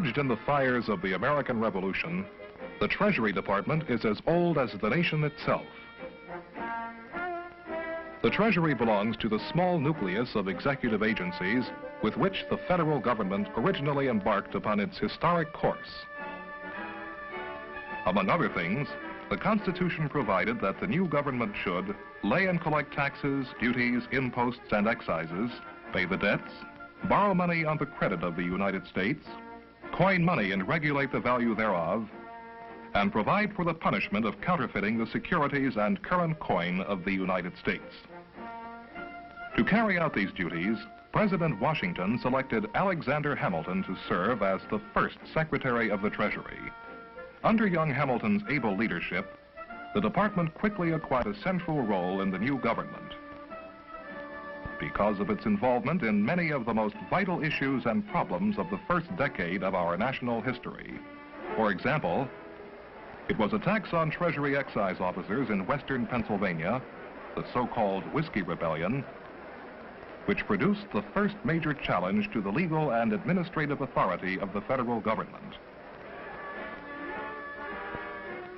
Forged in the fires of the American Revolution, the Treasury Department is as old as the nation itself. The Treasury belongs to the small nucleus of executive agencies with which the federal government originally embarked upon its historic course. Among other things, the Constitution provided that the new government should lay and collect taxes, duties, imposts, and excises, pay the debts, borrow money on the credit of the United States, coin money and regulate the value thereof, and provide for the punishment of counterfeiting the securities and current coin of the United States. To carry out these duties, President Washington selected Alexander Hamilton to serve as the first Secretary of the Treasury. Under young Hamilton's able leadership, the department quickly acquired a central role in the new government. Because of its involvement in many of the most vital issues and problems of the first decade of our national history. For example, it was attacks on Treasury excise officers in western Pennsylvania, the so-called Whiskey Rebellion, which produced the first major challenge to the legal and administrative authority of the federal government.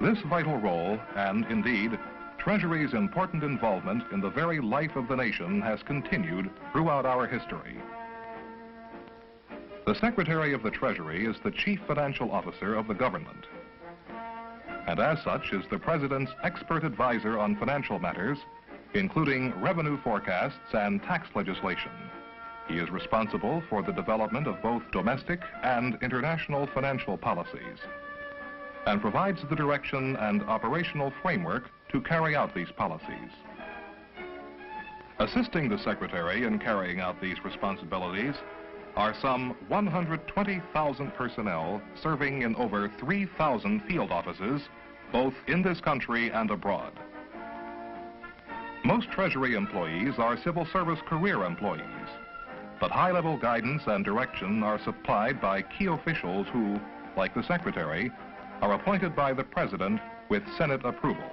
This vital role, and indeed, Treasury's important involvement in the very life of the nation has continued throughout our history. The Secretary of the Treasury is the chief financial officer of the government, and as such is the President's expert advisor on financial matters, including revenue forecasts and tax legislation. He is responsible for the development of both domestic and international financial policies, and provides the direction and operational framework to carry out these policies. Assisting the Secretary in carrying out these responsibilities are some 120,000 personnel serving in over 3,000 field offices, both in this country and abroad. Most Treasury employees are civil service career employees, but high-level guidance and direction are supplied by key officials who, like the Secretary, are appointed by the President with Senate approval.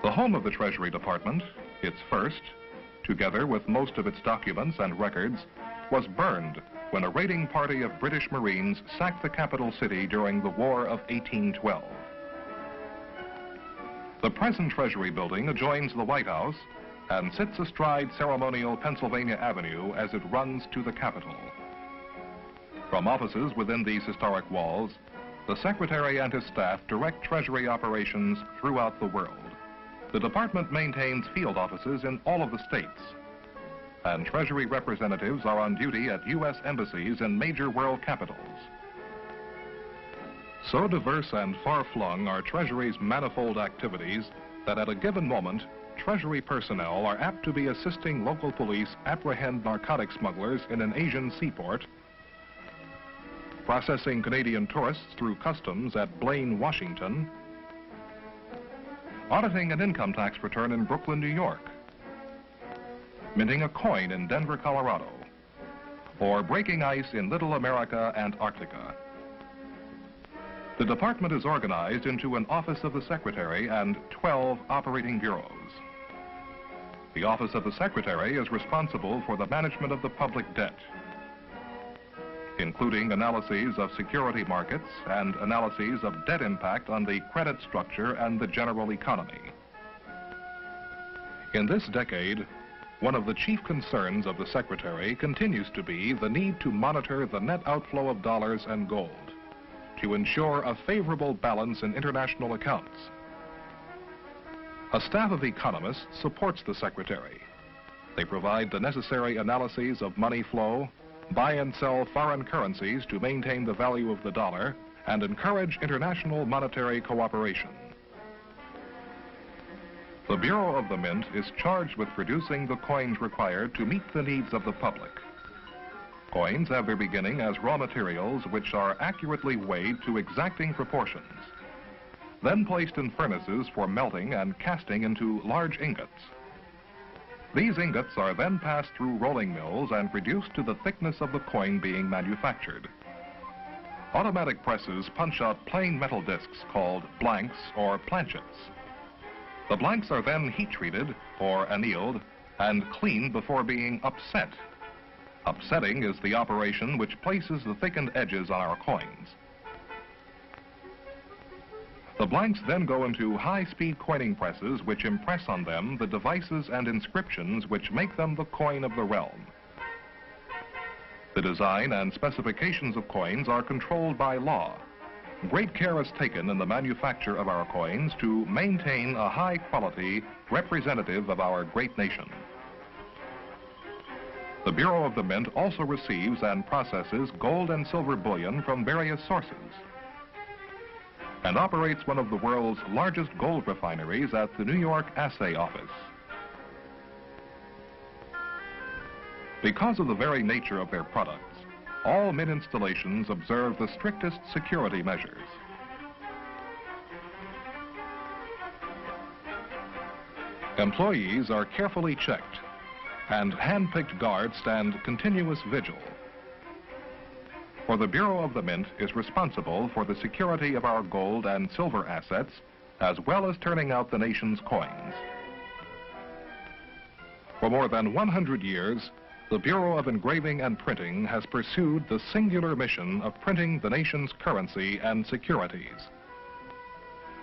The home of the Treasury Department, its first, together with most of its documents and records, was burned when a raiding party of British Marines sacked the capital city during the War of 1812. The present Treasury building adjoins the White House and sits astride ceremonial Pennsylvania Avenue as it runs to the Capitol. From offices within these historic walls, the Secretary and his staff direct Treasury operations throughout the world. The department maintains field offices in all of the states, and Treasury representatives are on duty at U.S. embassies in major world capitals. So diverse and far-flung are Treasury's manifold activities that at a given moment, Treasury personnel are apt to be assisting local police apprehend narcotic smugglers in an Asian seaport, processing Canadian tourists through customs at Blaine, Washington, auditing an income tax return in Brooklyn, New York, minting a coin in Denver, Colorado, or breaking ice in Little America, Antarctica. The department is organized into an Office of the Secretary and 12 operating bureaus. The Office of the Secretary is responsible for the management of the public debt, including analyses of security markets and analyses of debt impact on the credit structure and the general economy. In this decade, one of the chief concerns of the Secretary continues to be the need to monitor the net outflow of dollars and gold to ensure a favorable balance in international accounts. A staff of economists supports the Secretary. They provide the necessary analyses of money flow, buy and sell foreign currencies to maintain the value of the dollar, and encourage international monetary cooperation. The Bureau of the Mint is charged with producing the coins required to meet the needs of the public. Coins have their beginning as raw materials which are accurately weighed to exacting proportions, then placed in furnaces for melting and casting into large ingots. These ingots are then passed through rolling mills and reduced to the thickness of the coin being manufactured. Automatic presses punch out plain metal discs called blanks or planchets. The blanks are then heat treated or annealed and cleaned before being upset. Upsetting is the operation which places the thickened edges on our coins. The blanks then go into high-speed coining presses which impress on them the devices and inscriptions which make them the coin of the realm. The design and specifications of coins are controlled by law. Great care is taken in the manufacture of our coins to maintain a high quality representative of our great nation. The Bureau of the Mint also receives and processes gold and silver bullion from various sources and operates one of the world's largest gold refineries at the New York Assay Office. Because of the very nature of their products, all mint installations observe the strictest security measures. Employees are carefully checked, and hand-picked guards stand continuous vigil. For the Bureau of the Mint is responsible for the security of our gold and silver assets, as well as turning out the nation's coins. For more than 100 years, the Bureau of Engraving and Printing has pursued the singular mission of printing the nation's currency and securities.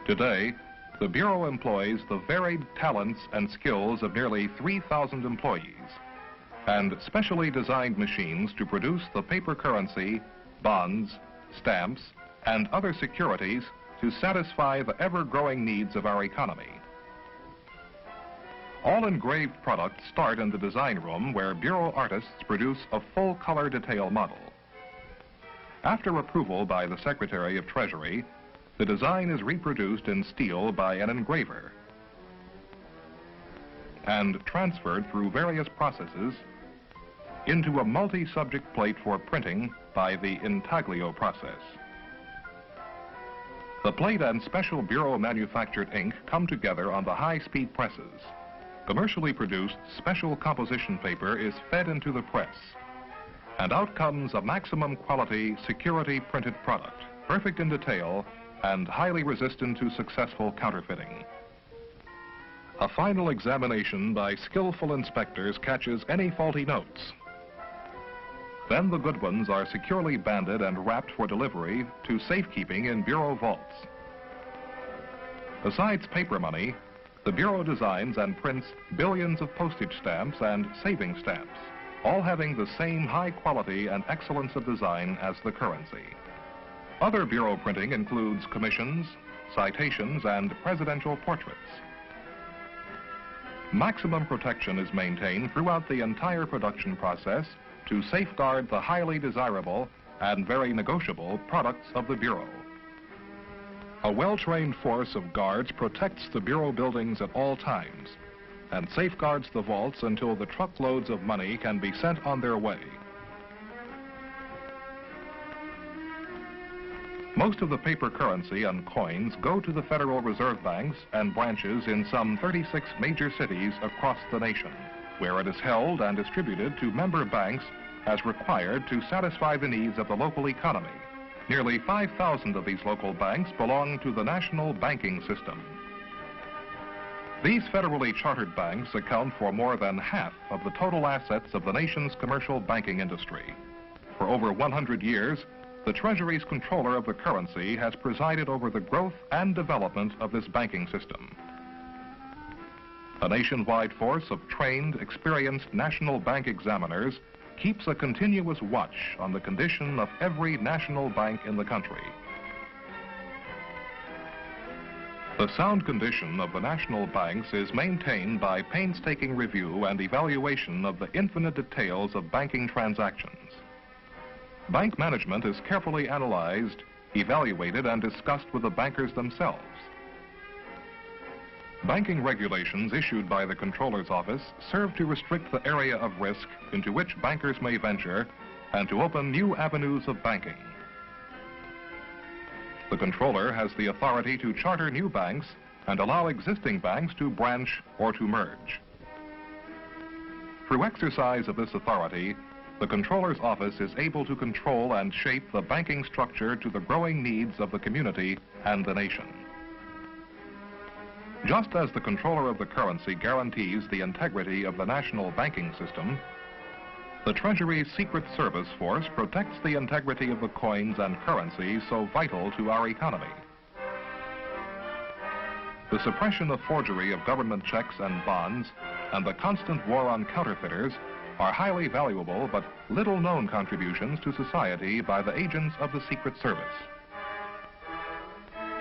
Today, the Bureau employs the varied talents and skills of nearly 3,000 employees and specially designed machines to produce the paper currency, bonds, stamps, and other securities to satisfy the ever-growing needs of our economy. All engraved products start in the design room where Bureau artists produce a full-color detail model. After approval by the Secretary of Treasury, the design is reproduced in steel by an engraver and transferred through various processes into a multi-subject plate for printing by the intaglio process. The plate and special Bureau manufactured ink come together on the high-speed presses. Commercially produced special composition paper is fed into the press, and out comes a maximum quality security printed product, perfect in detail and highly resistant to successful counterfeiting. A final examination by skillful inspectors catches any faulty notes. Then the good ones are securely banded and wrapped for delivery to safekeeping in Bureau vaults. Besides paper money, the Bureau designs and prints billions of postage stamps and saving stamps, all having the same high quality and excellence of design as the currency. Other Bureau printing includes commissions, citations, and presidential portraits. Maximum protection is maintained throughout the entire production process to safeguard the highly desirable and very negotiable products of the Bureau. A well-trained force of guards protects the Bureau buildings at all times and safeguards the vaults until the truckloads of money can be sent on their way. Most of the paper currency and coins go to the Federal Reserve banks and branches in some 36 major cities across the nation, where it is held and distributed to member banks as required to satisfy the needs of the local economy. Nearly 5,000 of these local banks belong to the national banking system. These federally chartered banks account for more than half of the total assets of the nation's commercial banking industry. For over 100 years, the Treasury's controller of the currency has presided over the growth and development of this banking system. A nationwide force of trained, experienced national bank examiners keeps a continuous watch on the condition of every national bank in the country. The sound condition of the national banks is maintained by painstaking review and evaluation of the infinite details of banking transactions. Bank management is carefully analyzed, evaluated, and discussed with the bankers themselves. Banking regulations issued by the Comptroller's Office serve to restrict the area of risk into which bankers may venture and to open new avenues of banking. The Comptroller has the authority to charter new banks and allow existing banks to branch or to merge. Through exercise of this authority, the Comptroller's Office is able to control and shape the banking structure to the growing needs of the community and the nation. Just as the Comptroller of the currency guarantees the integrity of the national banking system, The Treasury's Secret Service Force protects the integrity of the coins and currency so vital to our economy. The suppression of forgery of government checks and bonds and the constant war on counterfeiters are highly valuable but little-known contributions to society by the agents of the Secret Service.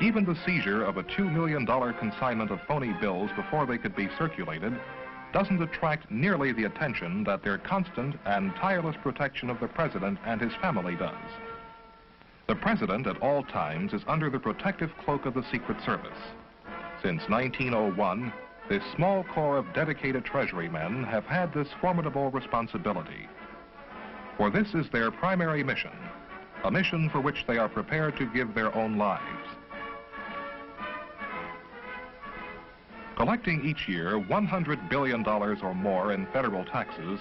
Even the seizure of a $2 million consignment of phony bills before they could be circulated doesn't attract nearly the attention that their constant and tireless protection of the President and his family does. The President at all times is under the protective cloak of the Secret Service. Since 1901, this small corps of dedicated Treasury men have had this formidable responsibility. For this is their primary mission, a mission for which they are prepared to give their own lives. Collecting each year $100 billion or more in federal taxes,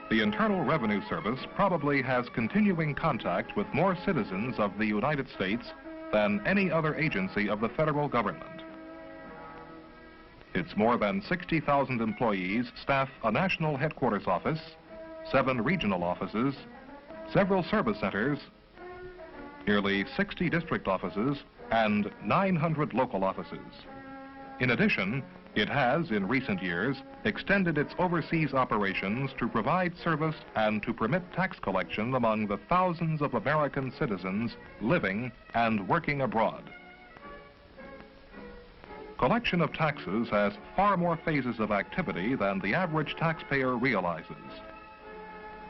the Internal Revenue Service probably has continuing contact with more citizens of the United States than any other agency of the federal government. Its more than 60,000 employees staff a national headquarters office, 7 regional offices, several service centers, nearly 60 district offices, and 900 local offices. In addition, it has, in recent years, extended its overseas operations to provide service and to permit tax collection among the thousands of American citizens living and working abroad. Collection of taxes has far more phases of activity than the average taxpayer realizes.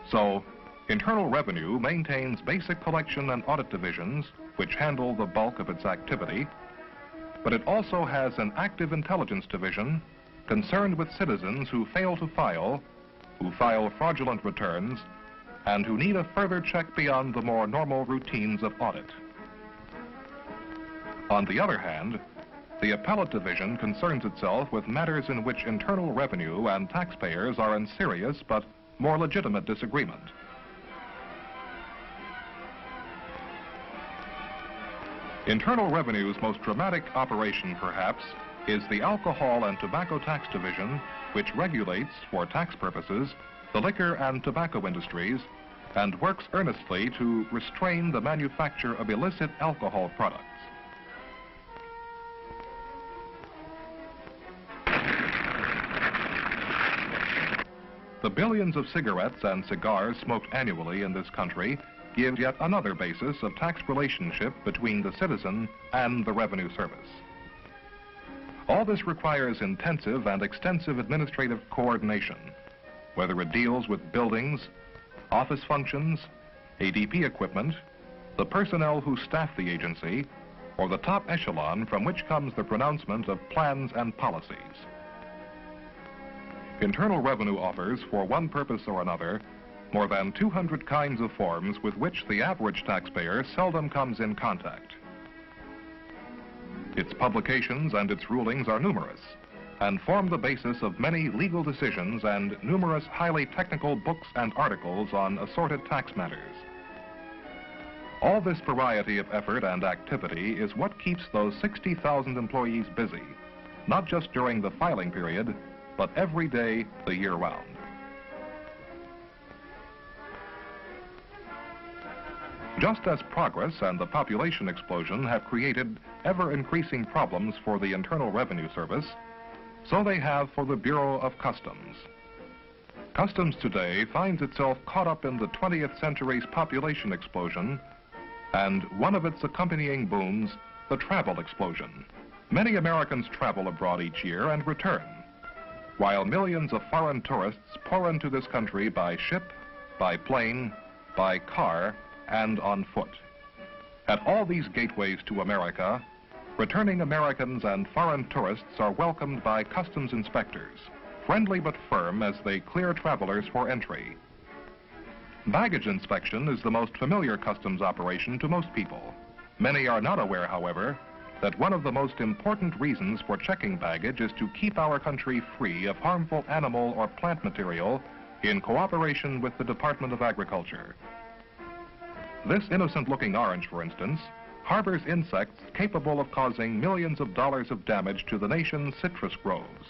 So, Internal Revenue maintains basic collection and audit divisions, which handle the bulk of its activity, but it also has an active intelligence division concerned with citizens who fail to file, who file fraudulent returns, and who need a further check beyond the more normal routines of audit. On the other hand, the Appellate Division concerns itself with matters in which Internal Revenue and taxpayers are in serious but more legitimate disagreement. Internal Revenue's most dramatic operation, perhaps, is the Alcohol and Tobacco Tax Division, which regulates, for tax purposes, the liquor and tobacco industries and works earnestly to restrain the manufacture of illicit alcohol products. The billions of cigarettes and cigars smoked annually in this country give yet another basis of tax relationship between the citizen and the Revenue Service. All this requires intensive and extensive administrative coordination, whether it deals with buildings, office functions, ADP equipment, the personnel who staff the agency, or the top echelon from which comes the pronouncement of plans and policies. Internal Revenue offers, for one purpose or another, more than 200 kinds of forms with which the average taxpayer seldom comes in contact. Its publications and its rulings are numerous and form the basis of many legal decisions and numerous highly technical books and articles on assorted tax matters. All this variety of effort and activity is what keeps those 60,000 employees busy, not just during the filing period, but every day the year round. Just as progress and the population explosion have created ever-increasing problems for the Internal Revenue Service, so they have for the Bureau of Customs. Customs today finds itself caught up in the 20th century's population explosion and one of its accompanying booms, the travel explosion. Many Americans travel abroad each year and return, while millions of foreign tourists pour into this country by ship, by plane, by car, and on foot. At all these gateways to America, returning Americans and foreign tourists are welcomed by customs inspectors, friendly but firm as they clear travelers for entry. Baggage inspection is the most familiar customs operation to most people. Many are not aware, however, that one of the most important reasons for checking baggage is to keep our country free of harmful animal or plant material in cooperation with the Department of Agriculture. This innocent-looking orange, for instance, harbors insects capable of causing millions of dollars of damage to the nation's citrus groves.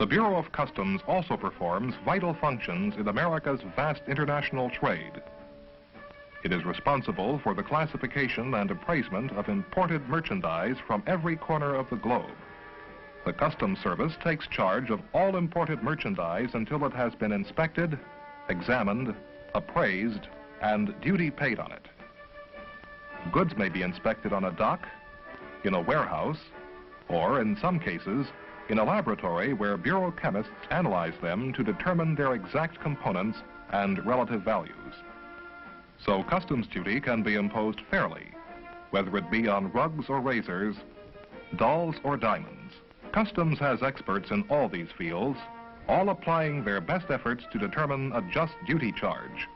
The Bureau of Customs also performs vital functions in America's vast international trade. It is responsible for the classification and appraisement of imported merchandise from every corner of the globe. The Customs Service takes charge of all imported merchandise until it has been inspected, examined, appraised, and duty paid on it. Goods may be inspected on a dock, in a warehouse, or in some cases, in a laboratory where Bureau chemists analyze them to determine their exact components and relative values. So customs duty can be imposed fairly, whether it be on rugs or razors, dolls or diamonds. Customs has experts in all these fields, all applying their best efforts to determine a just duty charge.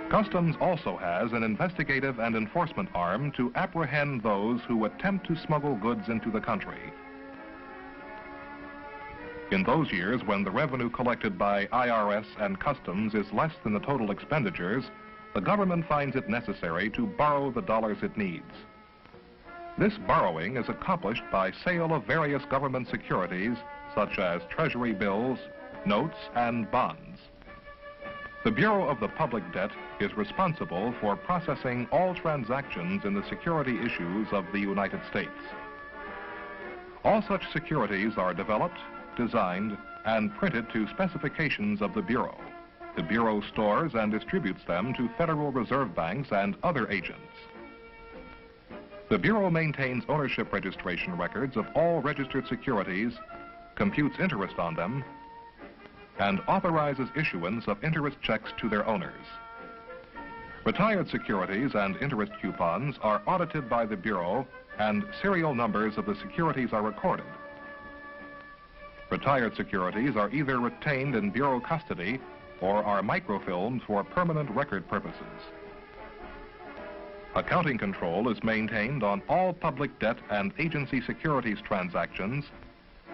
Customs also has an investigative and enforcement arm to apprehend those who attempt to smuggle goods into the country. In those years when the revenue collected by IRS and Customs is less than the total expenditures, the government finds it necessary to borrow the dollars it needs. This borrowing is accomplished by sale of various government securities such as treasury bills, notes, and bonds. The Bureau of the Public Debt is responsible for processing all transactions in the security issues of the United States. All such securities are developed, designed, and printed to specifications of the Bureau. The Bureau stores and distributes them to Federal Reserve banks and other agents. The Bureau maintains ownership registration records of all registered securities, computes interest on them, and authorizes issuance of interest checks to their owners. Retired securities and interest coupons are audited by the Bureau, and serial numbers of the securities are recorded. Retired securities are either retained in Bureau custody or are microfilmed for permanent record purposes. Accounting control is maintained on all public debt and agency securities transactions,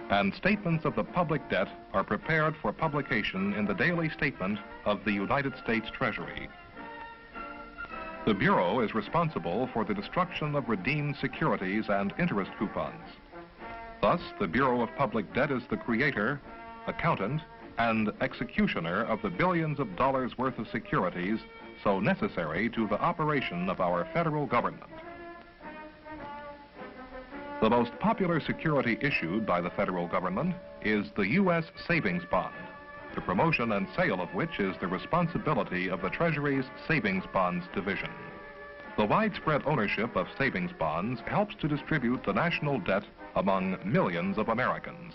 and statements of the public debt are prepared for publication in the daily statement of the United States Treasury. The Bureau is responsible for the destruction of redeemed securities and interest coupons. Thus, the Bureau of Public Debt is the creator, accountant, and executioner of the billions of dollars worth of securities so necessary to the operation of our federal government. The most popular security issued by the federal government is the US Savings Bond, the promotion and sale of which is the responsibility of the Treasury's Savings Bonds Division. The widespread ownership of savings bonds helps to distribute the national debt among millions of Americans.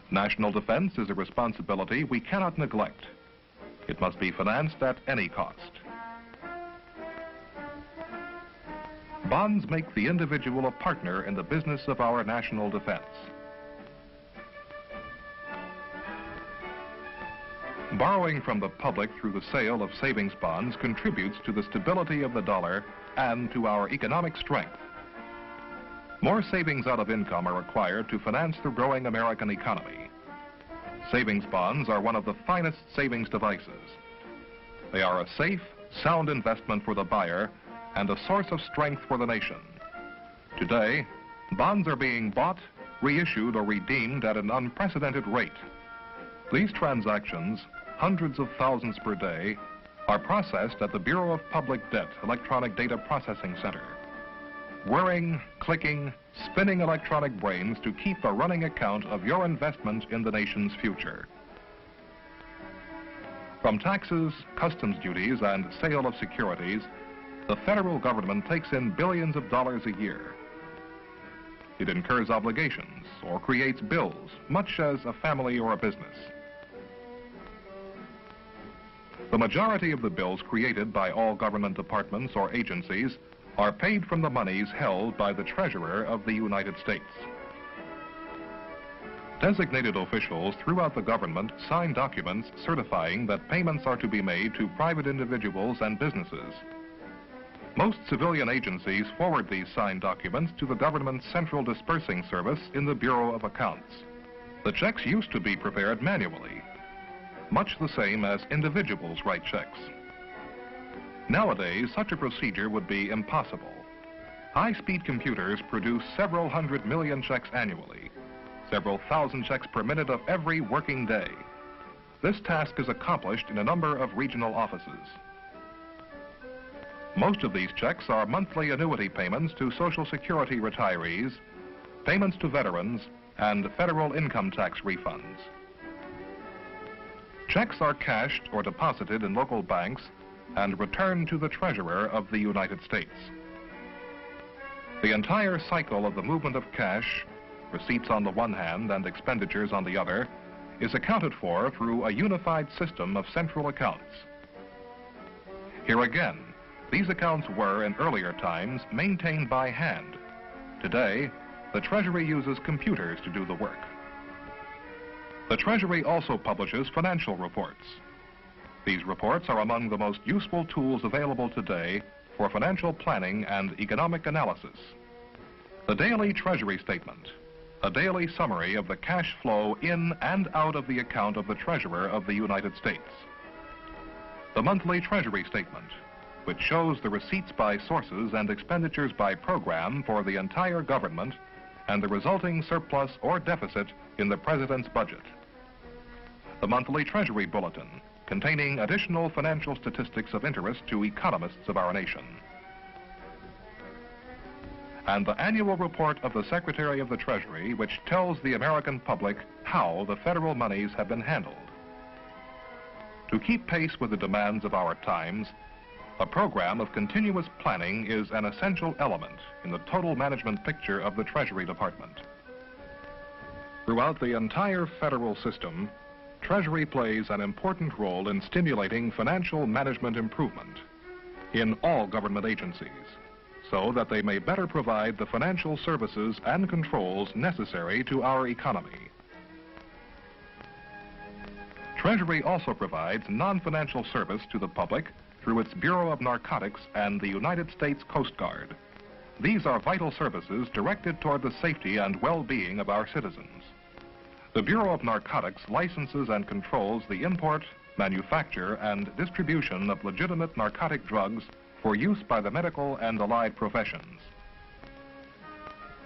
National defense is a responsibility we cannot neglect. It must be financed at any cost. Bonds make the individual a partner in the business of our national defense. Borrowing from the public through the sale of savings bonds contributes to the stability of the dollar and to our economic strength. More savings out of income are required to finance the growing American economy. Savings bonds are one of the finest savings devices. They are a safe, sound investment for the buyer and a source of strength for the nation. Today, bonds are being bought, reissued, or redeemed at an unprecedented rate. These transactions, hundreds of thousands per day, are processed at the Bureau of Public Debt Electronic Data Processing Center. Whirring, clicking, spinning electronic brains to keep a running account of your investment in the nation's future. From taxes, customs duties, and sale of securities, the federal government takes in billions of dollars a year. It incurs obligations or creates bills, much as a family or a business. The majority of the bills created by all government departments or agencies are paid from the monies held by the Treasurer of the United States. Designated officials throughout the government sign documents certifying that payments are to be made to private individuals and businesses. Most civilian agencies forward these signed documents to the government's Central Disbursing Service in the Bureau of Accounts. The checks used to be prepared manually, much the same as individuals write checks. Nowadays, such a procedure would be impossible. High-speed computers produce several hundred million checks annually, several thousand checks per minute of every working day. This task is accomplished in a number of regional offices. Most of these checks are monthly annuity payments to Social Security retirees, payments to veterans, and federal income tax refunds. Checks are cashed or deposited in local banks and returned to the Treasurer of the United States. The entire cycle of the movement of cash, receipts on the one hand and expenditures on the other, is accounted for through a unified system of central accounts. Here again, these accounts were, in earlier times, maintained by hand. Today, the Treasury uses computers to do the work. The Treasury also publishes financial reports. These reports are among the most useful tools available today for financial planning and economic analysis. The daily Treasury statement, a daily summary of the cash flow in and out of the account of the Treasurer of the United States. The monthly Treasury statement, which shows the receipts by sources and expenditures by program for the entire government and the resulting surplus or deficit in the President's budget. The monthly Treasury Bulletin, containing additional financial statistics of interest to economists of our nation. And the annual report of the Secretary of the Treasury, which tells the American public how the federal monies have been handled. To keep pace with the demands of our times, a program of continuous planning is an essential element in the total management picture of the Treasury Department. Throughout the entire federal system, Treasury plays an important role in stimulating financial management improvement in all government agencies, so that they may better provide the financial services and controls necessary to our economy. Treasury also provides non-financial service to the public through its Bureau of Narcotics and the United States Coast Guard. These are vital services directed toward the safety and well-being of our citizens. The Bureau of Narcotics licenses and controls the import, manufacture, and distribution of legitimate narcotic drugs for use by the medical and allied professions.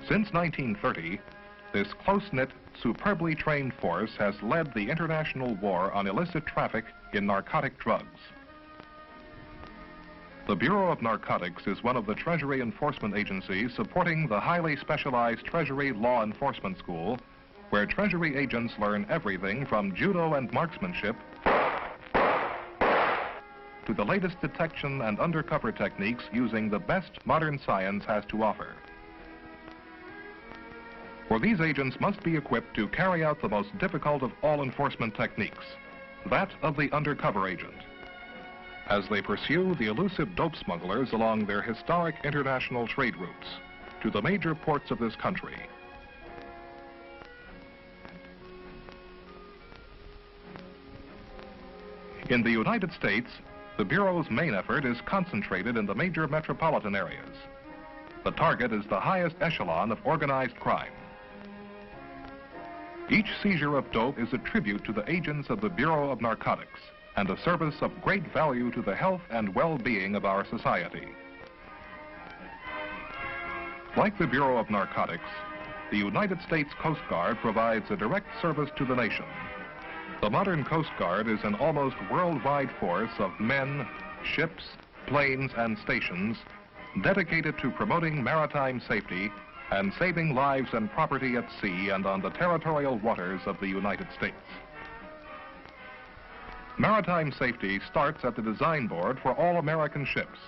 Since 1930, this close-knit, superbly trained force has led the international war on illicit traffic in narcotic drugs. The Bureau of Narcotics is one of the Treasury enforcement agencies supporting the highly specialized Treasury Law Enforcement School, where Treasury agents learn everything from judo and marksmanship to the latest detection and undercover techniques using the best modern science has to offer. For these agents must be equipped to carry out the most difficult of all enforcement techniques, that of the undercover agent, as they pursue the elusive dope smugglers along their historic international trade routes to the major ports of this country. In the United States, the Bureau's main effort is concentrated in the major metropolitan areas. The target is the highest echelon of organized crime. Each seizure of dope is a tribute to the agents of the Bureau of Narcotics and a service of great value to the health and well-being of our society. Like the Bureau of Narcotics, the United States Coast Guard provides a direct service to the nation. The modern Coast Guard is an almost worldwide force of men, ships, planes, and stations dedicated to promoting maritime safety and saving lives and property at sea and on the territorial waters of the United States. Maritime safety starts at the design board for all American ships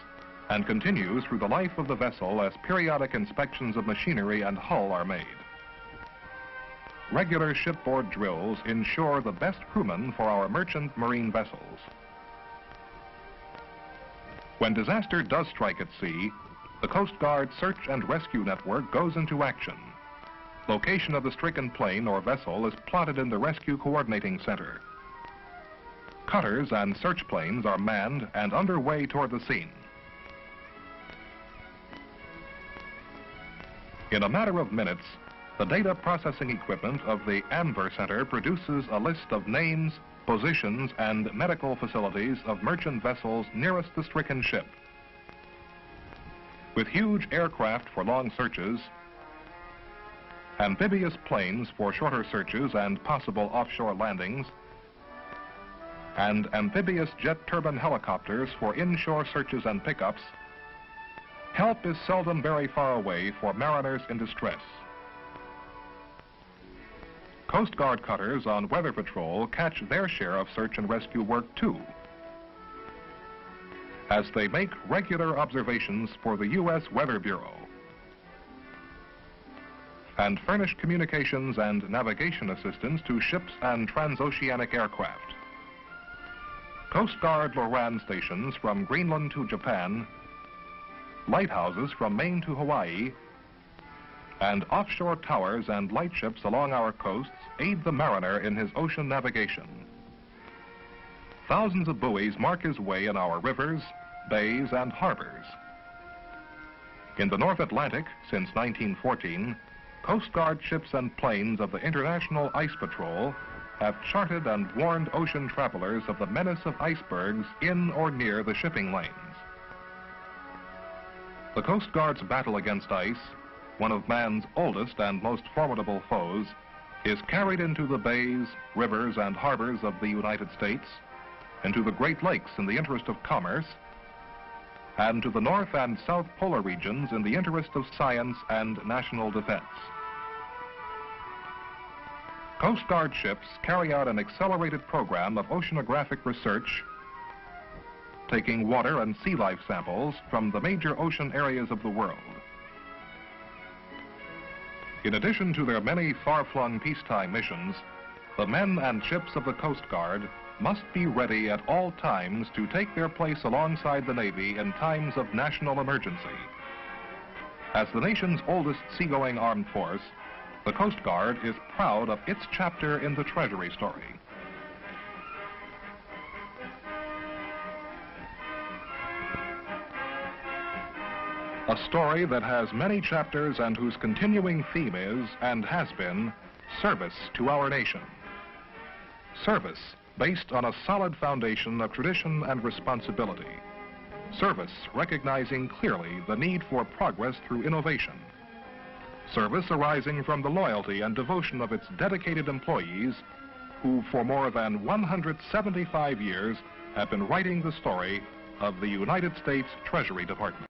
and continues through the life of the vessel as periodic inspections of machinery and hull are made. Regular shipboard drills ensure the best crewmen for our merchant marine vessels. When disaster does strike at sea, the Coast Guard Search and Rescue Network goes into action. Location of the stricken plane or vessel is plotted in the Rescue Coordinating Center. Cutters and search planes are manned and underway toward the scene. In a matter of minutes, the data processing equipment of the AMVER Center produces a list of names, positions, and medical facilities of merchant vessels nearest the stricken ship. With huge aircraft for long searches amphibious planes for shorter searches and possible offshore landings, and amphibious jet turbine helicopters for inshore searches and pickups, help is seldom very far away for mariners in distress. Coast Guard cutters on weather patrol catch their share of search and rescue work too, as they make regular observations for the US Weather Bureau and furnish communications and navigation assistance to ships and transoceanic aircraft. Coast Guard Loran stations from Greenland to Japan, lighthouses from Maine to Hawaii, and offshore towers and lightships along our coasts aid the mariner in his ocean navigation. Thousands of buoys mark his way in our rivers, bays, and harbors. In the North Atlantic, since 1914, Coast Guard ships and planes of the International Ice Patrol have charted and warned ocean travelers of the menace of icebergs in or near the shipping lanes. The Coast Guard's battle against ice, one of man's oldest and most formidable foes, is carried into the bays, rivers, and harbors of the United States, into the Great Lakes in the interest of commerce, and to the North and South Polar regions in the interest of science and national defense. Coast Guard ships carry out an accelerated program of oceanographic research, taking water and sea life samples from the major ocean areas of the world. In addition to their many far-flung peacetime missions, the men and ships of the Coast Guard must be ready at all times to take their place alongside the Navy in times of national emergency. As the nation's oldest seagoing armed force, the Coast Guard is proud of its chapter in the Treasury story. A story that has many chapters and whose continuing theme is, and has been, service to our nation. Service based on a solid foundation of tradition and responsibility. Service recognizing clearly the need for progress through innovation. Service arising from the loyalty and devotion of its dedicated employees who for more than 175 years have been writing the story of the United States Treasury Department.